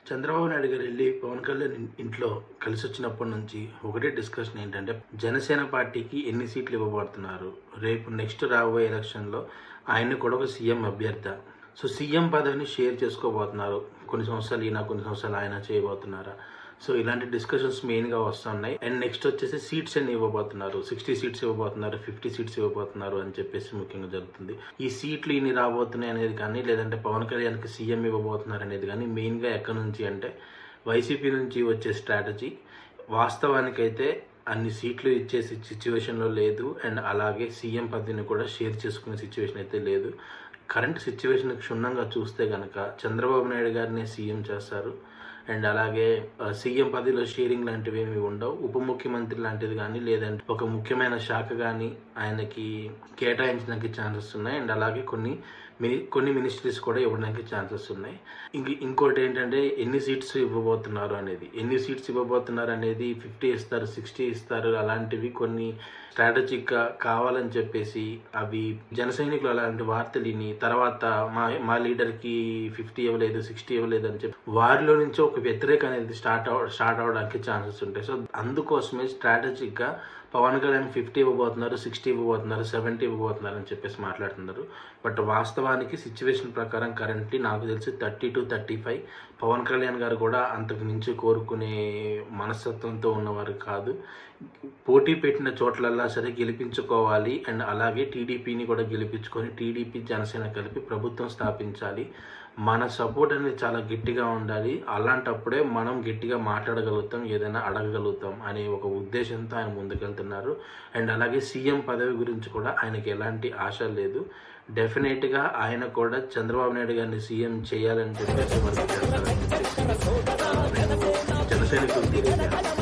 చంద్రబాబు నాయుడు గారు వెళ్ళి పవన్ కళ్యాణ్ ఇంట్లో కలిసి వచ్చినప్పటి నుంచి ఒకటే డిస్కషన్ ఏంటంటే జనసేన పార్టీకి ఎన్ని సీట్లు ఇవ్వబోతున్నారు, రేపు నెక్స్ట్ రాబోయే ఎలక్షన్లో ఆయన కూడా ఒక సీఎం అభ్యర్థి. సో సీఎం పదవిని షేర్ చేసుకోబోతున్నారు. కొన్ని సంవత్సరాలు ఈయన, కొన్ని సంవత్సరాలు ఆయన చేయబోతున్నారా. సో ఇలాంటి డిస్కషన్స్ మెయిన్గా వస్తున్నాయి. అండ్ నెక్స్ట్ వచ్చేసి సీట్స్ అన్ని ఇవ్వబోతున్నారు. 60 సీట్స్ ఇవ్వబోతున్నారు, 50 సీట్స్ ఇవ్వబోతున్నారు అని చెప్పేసి ముఖ్యంగా జరుగుతుంది. ఈ సీట్లు ఇన్ని రాబోతున్నాయి అనేది కానీ, లేదంటే పవన్ కళ్యాణ్కి సీఎం ఇవ్వబోతున్నారు అనేది కానీ మెయిన్గా ఎక్కడి నుంచి అంటే వైసీపీ నుంచి వచ్చే స్ట్రాటజీ. వాస్తవానికైతే అన్ని సీట్లు ఇచ్చే సిచ్యువేషన్లో లేదు. అండ్ అలాగే సీఎం పదవిని కూడా షేర్ చేసుకునే సిచ్యువేషన్ అయితే లేదు. కరెంట్ సిచ్యువేషన్ క్షుణ్ణంగా చూస్తే కనుక చంద్రబాబు నాయుడు గారిని సీఎం చేస్తారు. అండ్ అలాగే సీఎం పదవిలో షేరింగ్ లాంటివి ఏమి ఉండవు. ఉప ముఖ్యమంత్రి లాంటిది కానీ, లేదంటే ఒక ముఖ్యమైన శాఖ కానీ ఆయనకి కేటాయించడానికి ఛాన్సెస్ ఉన్నాయి. అండ్ అలాగే కొన్ని మినిస్ట్రీస్ కూడా ఇవ్వడానికి ఛాన్సెస్ ఉన్నాయి. ఇంకోటి ఏంటంటే ఎన్ని సీట్స్ ఇవ్వబోతున్నారు అనేది, 50 ఇస్తారు, 60 ఇస్తారు, అలాంటివి కొన్ని స్ట్రాటజిక్గా కావాలని చెప్పేసి అవి జన సైనికులు అలాంటి వార్తలు విని తర్వాత మా లీడర్కి 50 ఇవ్వలేదు, 60 ఇవ్వలేదు అని చెప్పి వారిలో నుంచి ఒక వ్యతిరేక అనేది స్టార్ట్ అవడానికి ఛాన్సెస్ ఉంటాయి. సో అందుకోసమే స్ట్రాటజిక్గా పవన్ కళ్యాణ్ 50 ఇవ్వబోతున్నారు, 60 ఇవ్వబోతున్నారు, 70 ఇవ్వబోతున్నారు అని చెప్పేసి మాట్లాడుతున్నారు. బట్ వాస్తవానికి సిచ్యువేషన్ ప్రకారం కరెంట్లీ నాకు తెలిసి 30 to 35. పవన్ కళ్యాణ్ గారు కూడా అంతకు మించి కోరుకునే మనస్తత్వంతో ఉన్నవారు కాదు. పోటీ పెట్టిన చోట్లల్లా సరే గెలిపించుకోవాలి. అండ్ అలాగే టీడీపీని కూడా గెలిపించుకొని టీడీపీ జనసేన కలిపి ప్రభుత్వం స్థాపించాలి. మన సపోర్ట్ అనేది చాలా గట్టిగా ఉండాలి. అలాంటప్పుడే మనం గట్టిగా మాట్లాడగలుగుతాం, ఏదైనా అడగగలుగుతాం అనే ఒక ఉద్దేశంతో ఆయన ముందుకెళ్తున్నారు. అండ్ అలాగే సీఎం పదవి గురించి కూడా ఆయనకి ఎలాంటి ఆశ లేదు. డెఫినెట్గా ఆయన కూడా చంద్రబాబు నాయుడు గారిని సీఎం చేయాలని చెప్పేసి జనసైనికులు తెలియజేయాలి.